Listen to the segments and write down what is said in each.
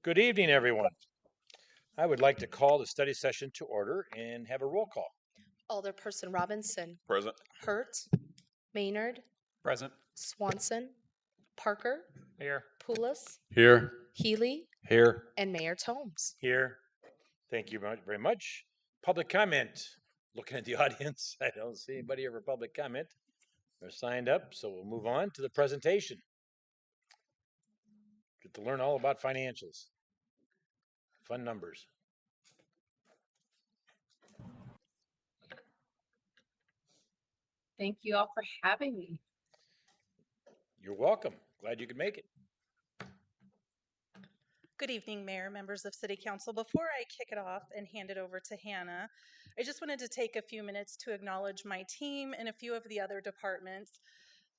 Good evening, everyone. I would like to call the study session to order and have a roll call. Alderperson Robinson, Present. Hurt, Maynard, Present. Swanson, Parker, Here. Poulos, Here. Healy, Here. and Mayor Tomes. Here. Thank you very much. Public comment. Looking at the audience, I don't see anybody here for public comment. They're signed up, so we'll move on to the presentation. Get to learn all about financials. Fun numbers. Thank you all for having me. You're welcome. Glad you could make it. Good evening, Mayor, members of City Council. Before I kick it off and hand it over to Hannah, I just wanted to take a few minutes to acknowledge my team and a few of the other departments.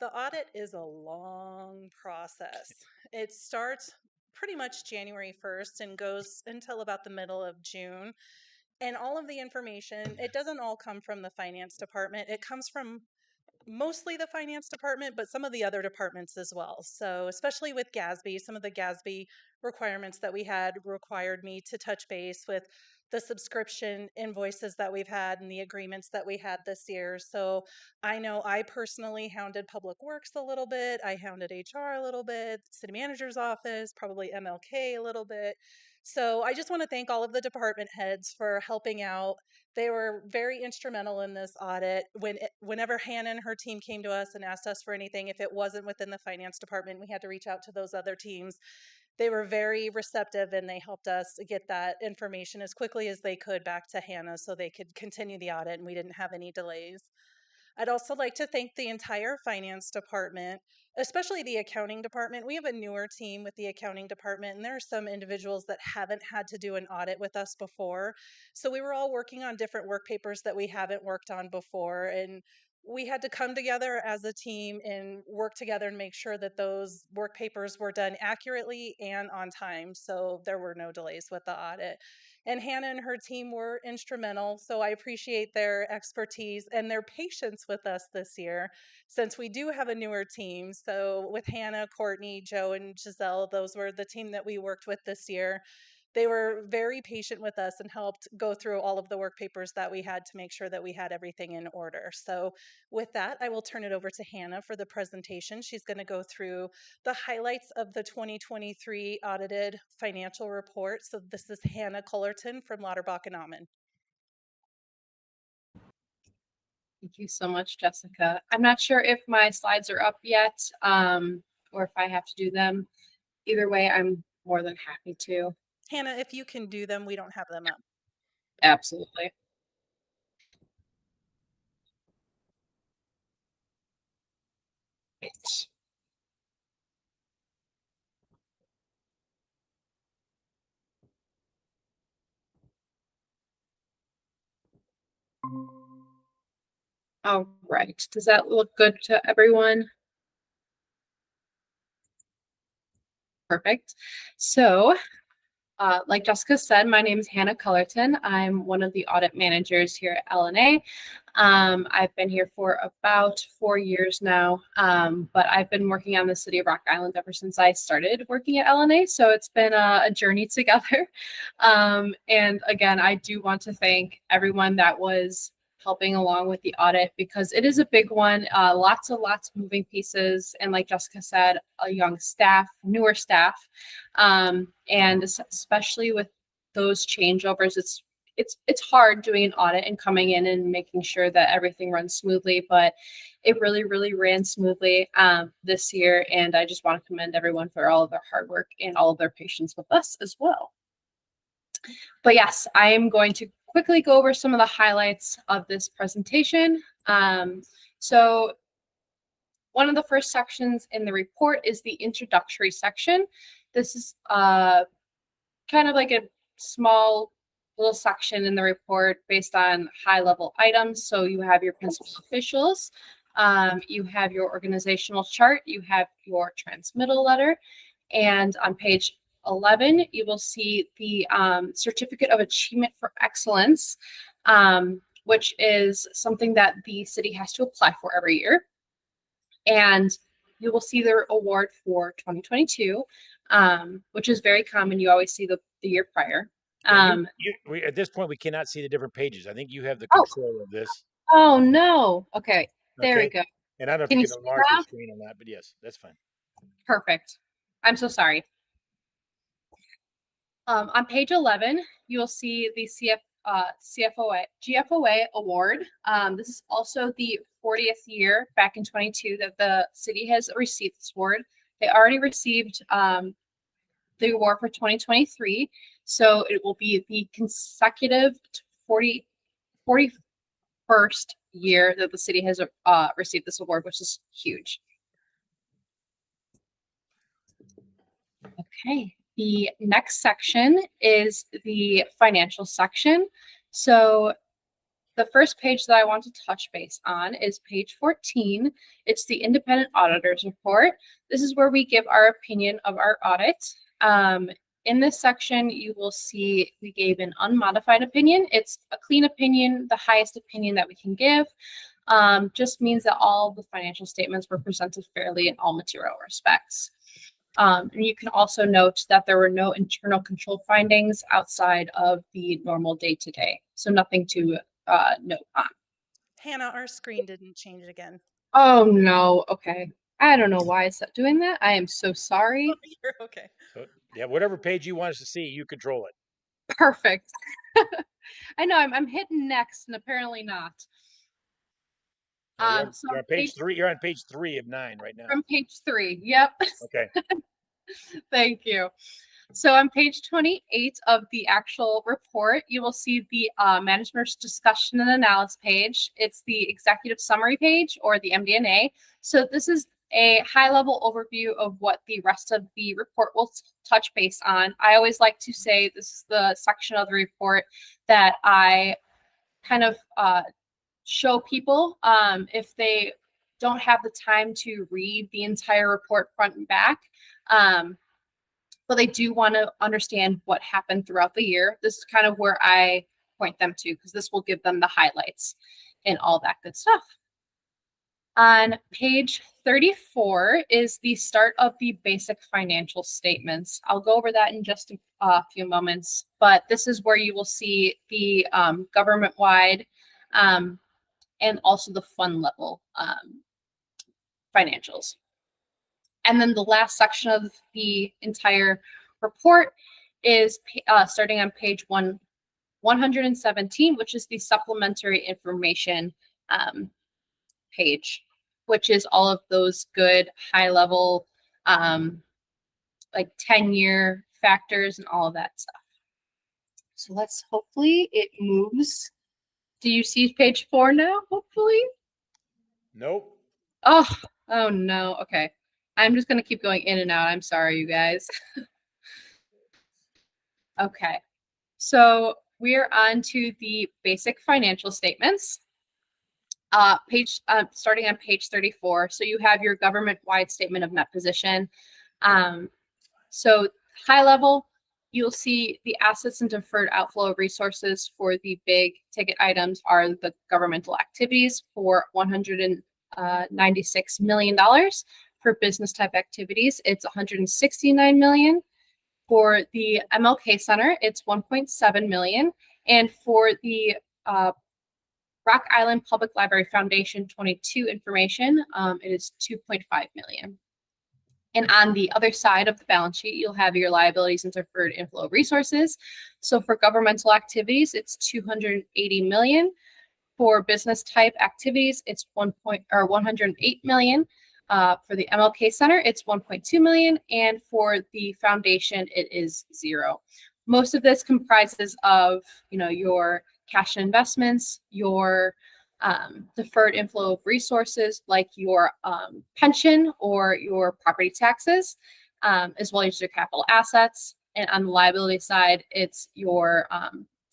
The audit is a long process. It starts pretty much January 1st and goes until about the middle of June. And all of the information, it doesn't all come from the finance department. It comes from mostly the finance department, but some of the other departments as well. So especially with GASB, some of the GASB requirements that we had required me to touch base with the subscription invoices that we've had and the agreements that we had this year. So I know I personally hounded Public Works a little bit. I hounded HR a little bit, City Manager's office, probably MLK a little bit. So I just want to thank all of the department heads for helping out. They were very instrumental in this audit. Whenever Hannah and her team came to us and asked us for anything, if it wasn't within the finance department, we had to reach out to those other teams. They were very receptive and they helped us get that information as quickly as they could back to Hannah so they could continue the audit and we didn't have any delays. I'd also like to thank the entire finance department, especially the accounting department. We have a newer team with the accounting department, and there are some individuals that haven't had to do an audit with us before. So we were all working on different work papers that we haven't worked on before. And we had to come together as a team and work together and make sure that those work papers were done accurately and on time. So there were no delays with the audit. And Hannah and her team were instrumental. So I appreciate their expertise and their patience with us this year, since we do have a newer team. So with Hannah, Courtney, Joe, and Giselle, those were the team that we worked with this year. They were very patient with us and helped go through all of the work papers that we had to make sure that we had everything in order. So with that, I will turn it over to Hannah for the presentation. She's going to go through the highlights of the 2023 audited financial report. So this is Hannah Cullerton from Lauterbach and Amann. Thank you so much, Jessica. I'm not sure if my slides are up yet, or if I have to do them. Either way, I'm more than happy to. Hannah, if you can do them, we don't have them up. Absolutely. Right. All right. Does that look good to everyone? Perfect. So, like Jessica said, my name is Hannah Cullerton. I'm one of the audit managers here at LNA. I've been here for about 4 years now, but I've been working on the City of Rock Island ever since I started working at LNA, so it's been a journey together. And again, I do want to thank everyone that was helping along with the audit because it is a big one. Lots of moving pieces, and like Jessica said, a young staff, newer staff, and especially with those changeovers, it's hard doing an audit and coming in and making sure that everything runs smoothly, but it really ran smoothly this year, and I just want to commend everyone for all of their hard work and all of their patience with us as well. But yes, I am going to quickly go over some of the highlights of this presentation. So one of the first sections in the report is the introductory section. This is kind of like a small little section in the report based on high-level items. So you have your principal officials, you have your organizational chart, you have your transmittal letter, and on page 11, you will see the Certificate of Achievement for Excellence, which is something that the city has to apply for every year. And you will see their award for 2022. which is very common. You always see the year prior. Yeah, we, at this point, we cannot see the different pages. I think you have the Oh. control of this. Oh no. Okay, there we Okay. go. And I don't know if Can you you can see enlarge the that? screen or not, but yes, that's fine. Perfect. I'm so sorry. On page 11, you will see the GFOA award. This is also the 40th year back in 22 that the city has received this award. They already received the award for 2023. So it will be the consecutive 41st year that the city has received this award, which is huge. Okay, the next section is the financial section. So the first page that I want to touch base on is page 14. It's the independent auditor's report. This is where we give our opinion of our audit. In this section, you will see we gave an unmodified opinion. It's a clean opinion, the highest opinion that we can give. Just means that all the financial statements were presented fairly in all material respects. And you can also note that there were no internal control findings outside of the normal day-to-day. So nothing to note on. Hannah, our screen didn't change again. Oh no, okay. I don't know why it's doing that. I am so sorry. You're okay. So, yeah, whatever page you want us to see, you control it. Perfect. I know I'm hitting next and apparently not. You're So on page 3. You're on page 3 of 9 right now. From page 3. Yep. Okay. Thank you. So on page 28 of the actual report, you will see the management's discussion and analysis page. It's the executive summary page or the MD&A. So this is a high-level overview of what the rest of the report will touch base on. I always like to say this is the section of the report that I kind of show people if they don't have the time to read the entire report front and back. But they do want to understand what happened throughout the year. This is kind of where I point them to because this will give them the highlights and all that good stuff. On page 34 is the start of the basic financial statements. I'll go over that in just a few moments, but this is where you will see the government-wide and also the fund level financials. And then the last section of the entire report is starting on page 117, which is the supplementary information page, which is all of those good high level like 10-year factors and all of that stuff. So let's hopefully it moves. Do you see page 4 now? Hopefully. Nope. Oh no. Okay. I'm just going to keep going in and out. I'm sorry, you guys. Okay. So we're on to the basic financial statements. Starting on page 34. So you have your government-wide statement of net position. So high level, you'll see the assets and deferred outflow of resources for the big ticket items are the governmental activities for $196 million. For business type activities, it's $169 million. For the MLK Center, it's $1.7 million. And for the Rock Island Public Library Foundation 22 information, it is $2.5 million. And on the other side of the balance sheet, you'll have your liabilities and deferred inflow resources. So for governmental activities, it's $280 million. For business type activities, it's $108 million. For the MLK Center, it's $1.2 million. And for the foundation, it is $0. Most of this comprises of, your cash and investments, your deferred inflow of resources like your pension or your property taxes, as well as your capital assets. And on the liability side, it's your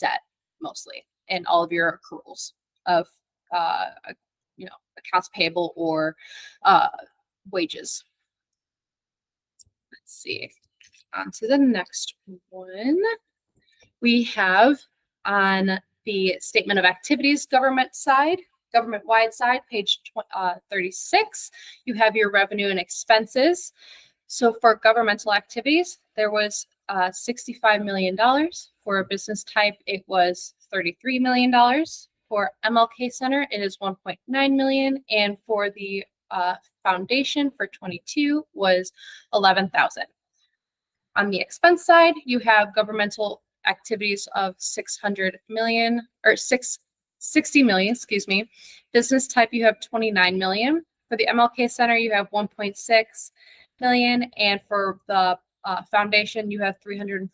debt mostly, and all of your accruals of accounts payable or wages. Let's see. On to the next one. We have on the statement of activities government-wide side, page 36, you have your revenue and expenses. So for governmental activities, there was $65 million. For a business type, it was $33 million. For MLK Center, it is $1.9 million. And for the foundation for 22 was $11,000. On the expense side, you have governmental activities of $60 million, excuse me. Business type, you have $29 million. For the MLK Center, you have $1.6 million. And for the foundation, you have $305,000.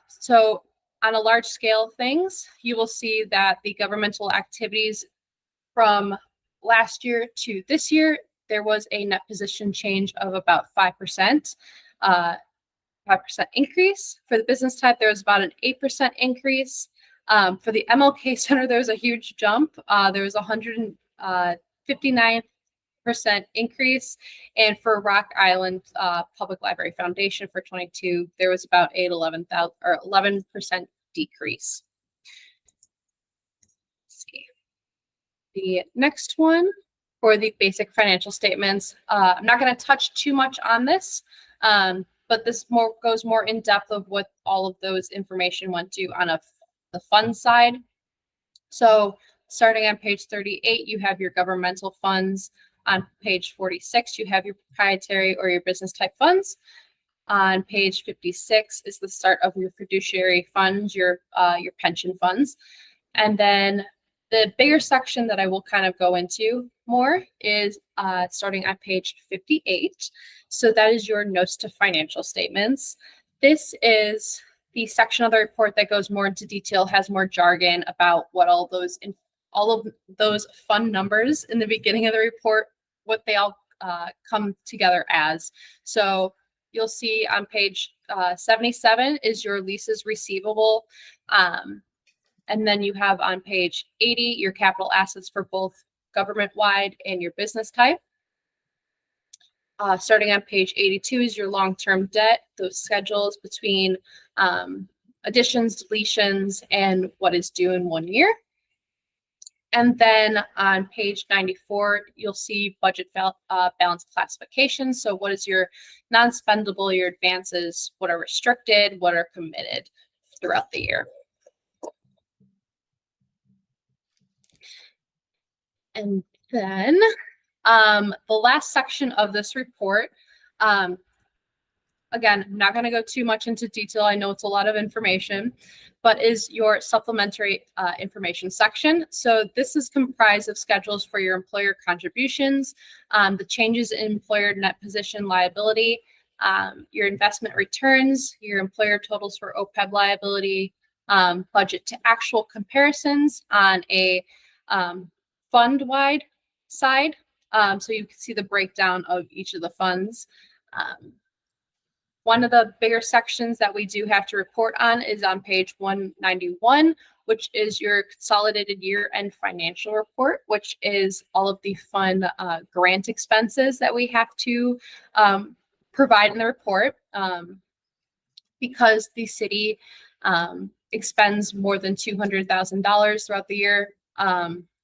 So on a large scale of things, you will see that the governmental activities from last year to this year, there was a net position change of about 5%, 5% increase. For the business type, there was about an 8% increase. For the MLK Center, there was a huge jump. There was 159% increase. And for Rock Island Public Library Foundation for 22, there was about 11% decrease. Let's see. The next one for the basic financial statements. I'm not going to touch too much on this, but this goes more in depth of what all of those information went to on the fund side. So starting on page 38, you have your governmental funds. On page 46, you have your proprietary or your business type funds. On page 56 is the start of your fiduciary funds, your pension funds. And then the bigger section that I will kind of go into more is starting on page 58. So that is your notes to financial statements. This is the section of the report that goes more into detail, has more jargon about what all of those fund numbers in the beginning of the report, what they all come together as. So you'll see on page 77 is your leases receivable. And then you have on page 80, your capital assets for both government-wide and your business type. Starting on page 82 is your long-term debt, those schedules between additions, deletions, and what is due in 1 year. And then on page 94, you'll see budget balance classification. So what is your non-spendable, your advances, what are restricted, what are committed throughout the year. And then the last section of this report, again, I'm not going to go too much into detail. I know it's a lot of information, but is your supplementary information section. So this is comprised of schedules for your employer contributions, the changes in employer net position liability, your investment returns, your employer totals for OPEB liability, budget to actual comparisons on a fund-wide side. So you can see the breakdown of each of the funds. One of the bigger sections that we do have to report on is on page 191, which is your consolidated year-end financial report, which is all of the fund grant expenses that we have to provide in the report. Because the city expends more than $200,000 throughout the year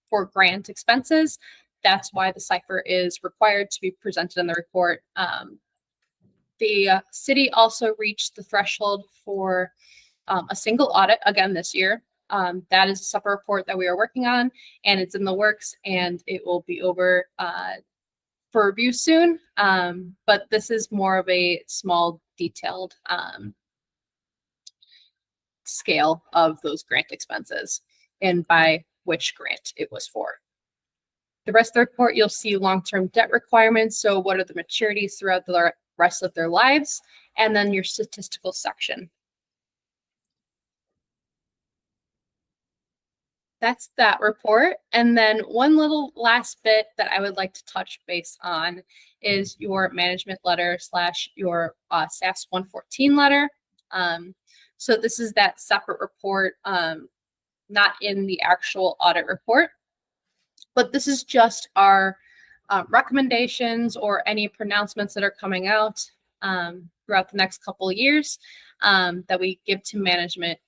for grant expenses. That's why the cipher is required to be presented in the report. The city also reached the threshold for a single audit again this year. That is a separate report that we are working on, and it's in the works, and it will be over for review soon. But this is more of a small, detailed scale of those grant expenses and by which grant it was for. The rest of the report, you'll see long-term debt requirements. So what are the maturities throughout the rest of their lives? And then your statistical section. That's that report. And then one little last bit that I would like to touch base on is your management letter / your SAS 114 letter. So this is that separate report, not in the actual audit report, but this is just our recommendations or any pronouncements that are coming out throughout the next couple of years that we give to management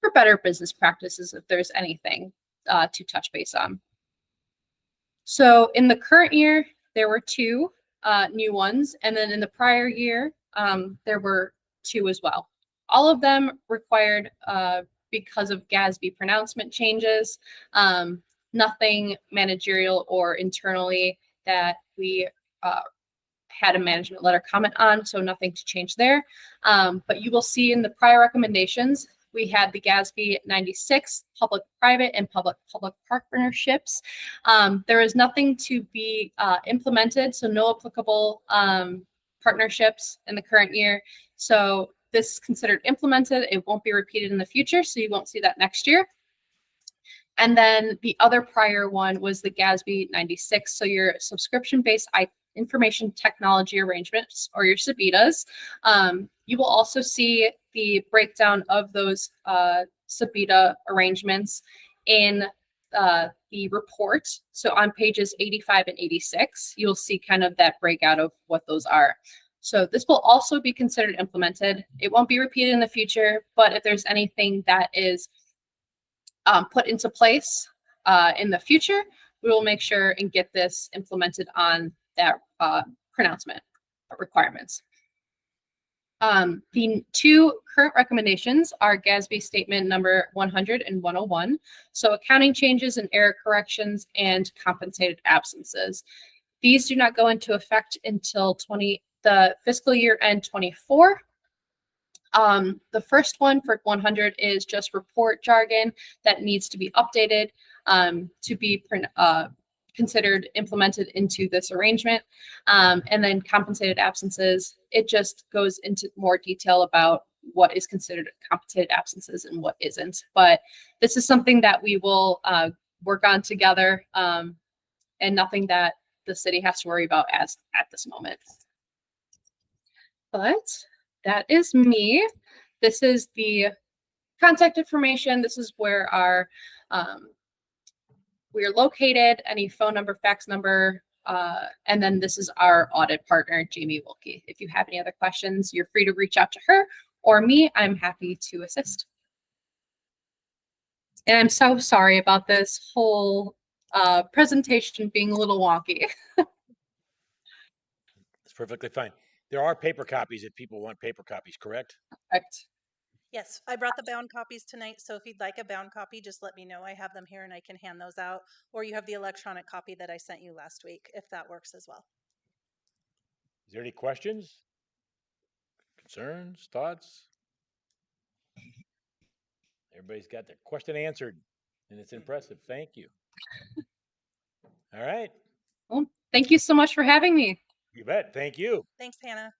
for better business practices if there's anything to touch base on. So in the current year, there were 2 new ones, and then in the prior year, there were 2 as well. All of them required because of GASB pronouncement changes. Nothing managerial or internally that we had a management letter comment on, so nothing to change there. But you will see in the prior recommendations, we had the GASB 96, public-private and public-public partnerships. There is nothing to be implemented, so no applicable partnerships in the current year. So this is considered implemented. It won't be repeated in the future, so you won't see that next year. And then the other prior one was the GASB 96, so your subscription-based information technology arrangements, or your SABITAs. You will also see the breakdown of those SABITA arrangements in the report. So on pages 85 and 86, you'll see kind of that breakout of what those are. So this will also be considered implemented. It won't be repeated in the future, but if there's anything that is put into place in the future, we will make sure and get this implemented on that pronouncement requirements. The 2 current recommendations are GASB statement number 100 and 101. So accounting changes and error corrections and compensated absences. These do not go into effect until the fiscal year end 24. The first one for 100 is just report jargon that needs to be updated to be considered implemented into this arrangement. And then compensated absences, it just goes into more detail about what is considered compensated absences and what isn't. But this is something that we will work on together, and nothing that the city has to worry about as at this moment. But that is me. This is the contact information. This is where our we are located, any phone number, fax number, and then this is our audit partner, Jamie Wilkie. If you have any other questions, you're free to reach out to her or me. I'm happy to assist. And I'm so sorry about this whole presentation being a little wonky. It's perfectly fine. There are paper copies if people want paper copies, correct? Correct. Yes, I brought the bound copies tonight, so if you'd like a bound copy, just let me know. I have them here and I can hand those out. Or you have the electronic copy that I sent you last week, if that works as well. Is there any questions? Concerns, thoughts? Everybody's got their question answered, and it's impressive. Thank you. All right. Well, thank you so much for having me. You bet. Thank you. Thanks, Hannah.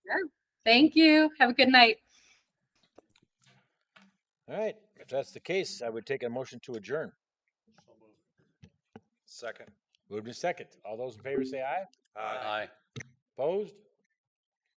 Thank you. Have a good night. All right. If that's the case, I would take a motion to adjourn. Second. Moved in second. All those in favor say aye. Aye. Opposed?